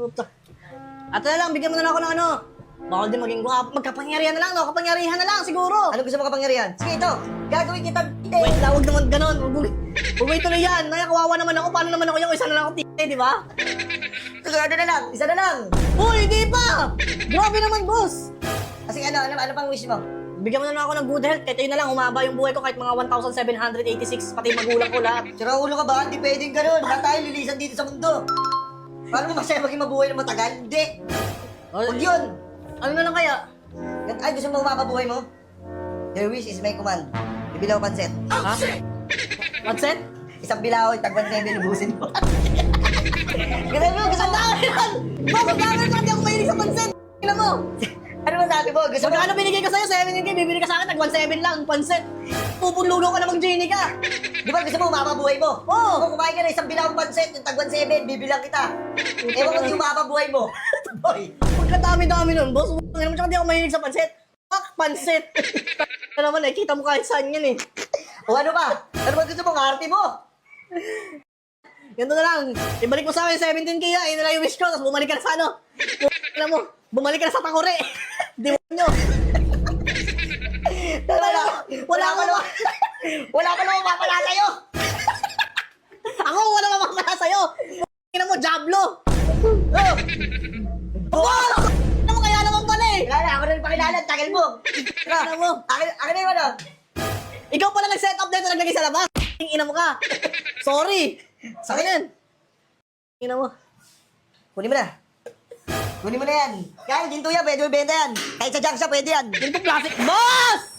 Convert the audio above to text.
Puta. At na lang, bigyan mo na lang ako ng ano. Bawal din maging guwapo. Magkapangyarihan na lang, no? Kapangyarihan na lang, siguro. Ano gusto mo kapangyarihan? Sige, ito. Gagawin kita. Wait lang, huwag naman ganon. Huwag mo ituloy yan. Naya, kawawa naman ako. Paano naman ako yung isa na lang ako di ba? Sige, ano na lang. Isa na lang. Uy, hindi pa! Grabe naman, boss. Sige, ano pang wish mo? Bigyan mo na lang ako ng good health. Kahit yun na lang, humaba yung buhay ko kahit mga 1,786, pati magulang ko lahat. Sira ulo ka ba? Hindi pwedeng ganun. Lahat tayo lilisan dito sa mundo. Paano mo masaya maging mabuhay na matagal? Hindi. Huwag yun. Ano na lang kaya? Ay, gusto mo mapabuhay mo? Your wish is my command. Bibilaw pansit. Ha? What's it? Isang bilaw, tagwan na yung lubusin mo. Ganun mo, gusto mo. Boss, magkakaroon ka, hindi ako mahilig sa pansit. Tingnan mo. Ano ba sabi mo? Gusto mo? Magkano binigay ko sa'yo? 17K, bibili ka sa akin, tag 1,700 lang, pansit. Pupunlulo ka na mag-genie ka. Di ba gusto mo mapabuhay mo? Oo. Kung kumain ka na isang bilawang pansit, yung tagwan 7, bibilang kita. Ewan ko kung yung mapabuhay mo. Boy. Pagkadami-dami nun, boss. Ano naman tsaka hindi ako mahilig sa pansit. Fuck, pansit. Ano naman, nakikita mo kahit saan yan eh. O ano ba? Ano ba gusto mo? Arte mo? Ganito na lang. Ibalik mo sa akin 17K na, yun na lang yung wish ko, tapos bumalik ka na sa ano. Alam mo, bumalik ka na sa takore. Di mo nyo. Wala ka naman. Wala ka naman mapapala sa'yo. Ako, wala mamamala sa'yo. Tingnan mo, Diablo. Oh! Boss! Ano mo kaya naman pala eh. Wala na, ako na rin pakilala. Tagal mo. Ano mo? Akin na yung ano? Ikaw pala nag-set up dito, naglagay sa labas. Ina mo ka. Sorry. Sa akin yan. Ina mo. Kunin mo na. Kunin mo na yan. Kaya ginto yan, pwede mo ibenta yan. Kahit sa junk shop, pwede yan. Ganito plastic. Boss!